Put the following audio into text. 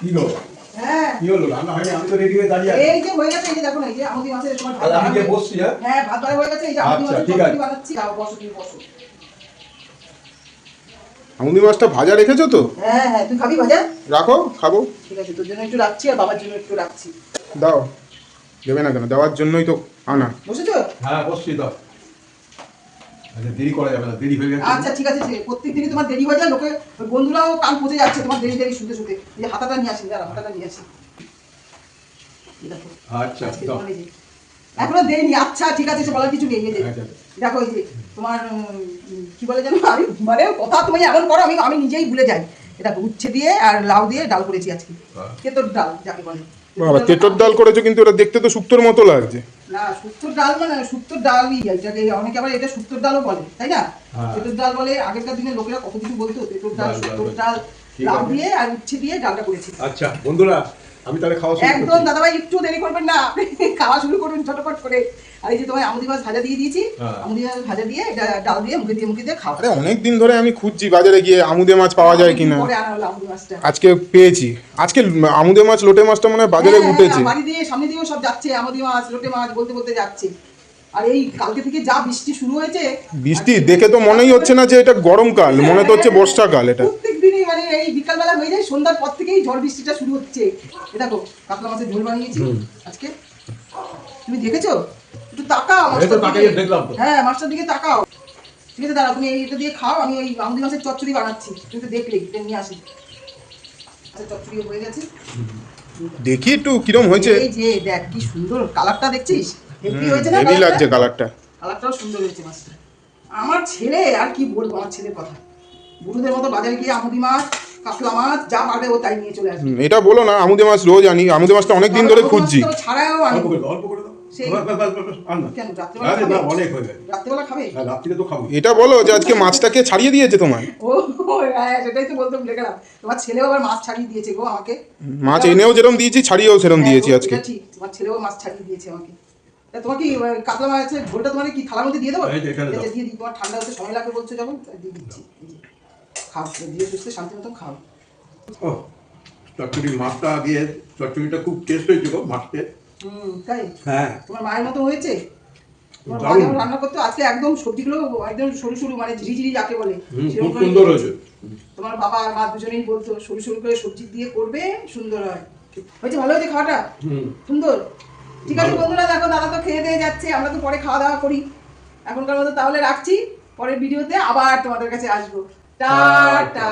কি গো? হ্যাঁ কি হলো? রান্না হয়নি? আমি তো রেডি হয়ে দাঁড়িয়ে আছি। এই যে হয়ে গেছে, এই যে দেখো না, এই যে আমুদি মাছের তোমার ভাত আমি গিয়ে বসছি। হ্যাঁ ভাত বাড়া হয়ে গেছে, এই যে আমুদি আচ্ছা, মাছের ঠিক আছে। চচ্চড়ি বানাচ্ছি। যাও বসো, তুমি বসো। আমুদি মাছটা ভাজা রেখেছো তো? হ্যাঁ হ্যাঁ, তুই খাবি ভাজা? রাখো, খাবো। ঠিক আছে, তোর জন্য একটু রাখছি আর বাবার জন্য একটু রাখছি। দাও। দেবে না কেন? দেওয়ার জন্যই তো আনা। বসেছো? হ্যাঁ বসছি তো। আচ্ছা দেরি করা যাবে না, দেরি হয়ে গেছে। আচ্ছা ঠিক আছে, প্রত্যেক দিনই তোমার দেরি হয়ে যায়, লোকে বন্ধুরাও কান পচে যাচ্ছে তোমার দেরি দেরি শুনতে শুনতে। এই যে হাতাটা নিয়ে আসি, দাঁড়া হাতাটা নিয়ে আসি। এই দেখো, আচ্ছা আজকে দাও। তোমার এই যে এখনো দেয়নি। আচ্ছা ঠিক আছে, বলার কিছু নেই। এই যে আচ্ছা। দেখো, এই যে তোমার কি বলে জানো, আমি মানে কথা তুমি এমন করো, আমি নিজেই ভুলে যাই। এটা উচ্ছে দিয়ে আর লাউ দিয়ে ডাল করেছি আজকে, তেঁতোর ডাল যাকে বলে। বাবা, তেঁতোর ডাল করেছো, কিন্তু এটা দেখতে তো শুক্তোর মতো লাগছে। না, শুক্তোর ডাল মানে শুক্তোর ডালই, এটাকে অনেকে আবার এটা শুক্তোর ডালও বলে, তাই না? তেঁতোর ডাল বলে। আগেরকার দিনে লোকেরা কত কিছু বলতো, তেঁতোর ডাল, শুক্তোর ডাল, লাউ দিয়ে আর উচ্ছে দিয়ে ডালটা করেছি। আচ্ছা বন্ধুরা, আমি তাহলে খাওয়া শুরু একদম করছি। দাদাভাই একটু দেরি করবেন না, খাওয়া শুরু করুন ঝটপট করে। আর এই যে তোমার আমুদি মাছ ভাজা দিয়ে দিয়েছি, আমুদি মাছ ভাজা দিয়ে এটা ডাল দিয়ে মুখে দিয়ে খাও। আরে অনেক দিন ধরে আমি খুঁজছি বাজারে গিয়ে আমুদে মাছ পাওয়া যায় কিনা। পরে আনা হলো আমুদি মাছটা। আজকে পেয়েছি। আজকে আমুদে মাছ, লোটে মাছটা মনে হয় বাজারে উঠেছে। বাড়ি দিয়ে সামনে দিয়েও সব যাচ্ছে, আমুদি মাছ, লোটে মাছ বলতে বলতে যাচ্ছে। আর এই কালকে থেকে যা বৃষ্টি শুরু হয়েছে, বৃষ্টি দেখে তো মনেই হচ্ছে না যে এটা গরমকাল, মনে তো হচ্ছে বর্ষাকাল। এটা প্রত্যেক দিনই মানে এই বিকালবেলা হয়ে যায়, সন্ধ্যার পর থেকেই ঝড় বৃষ্টিটা শুরু হচ্ছে। এ দেখো কাতলা মাছের ঝোল বানিয়েছি আজকে, তুমি দেখেছো? একটু তাকাও মাছটার দিকে। দেখলাম তো। হ্যাঁ মাছটার দিকে তাকাও। ঠিক আছে দাঁড়া, তুমি এইটা দিয়ে খাও, আমি ওই আমুদি মাছের চচ্চড়ি বানাচ্ছি। তুমি তো দেখলে, এটা নিয়ে আসি। আচ্ছা চচ্চড়ি হয়ে গেছে, দেখি একটু কিরম হয়েছে। এই যে দেখ কি সুন্দর কালারটা, দেখছিস? হেভি হয়েছে না? হেভি লাগছে কালারটা। কালারটাও সুন্দর হয়েছে মাছটা। আমার ছেলে আর কি বলবো, আমার ছেলের কথা, বুড়োদের মতো বাজারে গিয়ে আমুদি মাছ, কাতলা মাছ যা পারবে ও তাই নিয়ে চলে আসবে। এটা বলো না, আমুদে মাছ রোজ আনি। আমুদে মাছটা অনেক দিন ধরে খুঁজছি। ছাড়াও আনি। অল্প করে দাও, অল্প করে দাও। সেই- বাস, বাস, বাস, বাস, আন না। কেন রাত্রেবেলা আরে খাবে? না, অনেক হয়ে গেছে। রাত্রেবেলা খাবে? না, রাত্রিরে তো খাবো। এটা বলো যে আজকে মাছটাকে ছাড়িয়ে দিয়েছে তোমার। ও হ্যাঁ, সেটাই তো বলতে ভুলে গেলাম। তোমার ছেলেও আবার মাছ ছাড়িয়ে দিয়েছে গো আমাকে। মাছ এনেও যেরকম দিয়েছি, ছাড়িয়েও সেরকম হ্যাঁ, দিয়েছি গো, আজকে। এটা ঠিক, তোমার ছেলেও মাছ ছাড়িয়ে দিয়েছে আমাকে। তা তোমার কি কাতলা মাছের ঝোলটা তোমার কি থালার মধ্যে দিয়ে দেবো? এই যে এখানে দাও। এই যে দিয়ে দিই, তোমার ঠান্ডা হতে সময় লাগবে বলছো যখন, তাই দিয়ে দিচ্ছি। এই যে, খাও, দিয়ে সুস্থ শান্তি মতন খাও। ও, চচ্চড়ি মাছটা দিয়ে চচ্চড়িটা খুব টেস্ট হয়েছে গো, মাছটা। তাই? হ্যাঁ তোমার মায়ের মতো হয়েছে? তোমার মা দারুণ। যেমন রান্না করতো, আজকে একদম সবজিগুলো একদম সরু সরু, মানে ঝিরিঝিরি যাকে বলে, খুব সেরকম করে সুন্দর হয়েছে। তোমার বাবা আর মা দুজনেই বলতো সরু সরু করে সবজি দিয়ে করবে, সুন্দর হয়। হয়েছে, ভালো হয়েছে খাওয়াটা? সুন্দর। ঠিক আছে বন্ধুরা, দেখো দাদা তো খেয়ে দিয়ে যাচ্ছে, আমরা তো পরে খাওয়া দাওয়া করি। এখনকার মতো তাহলে রাখছি, পরের ভিডিওতে আবার তোমাদের কাছে আসবো। টাটা।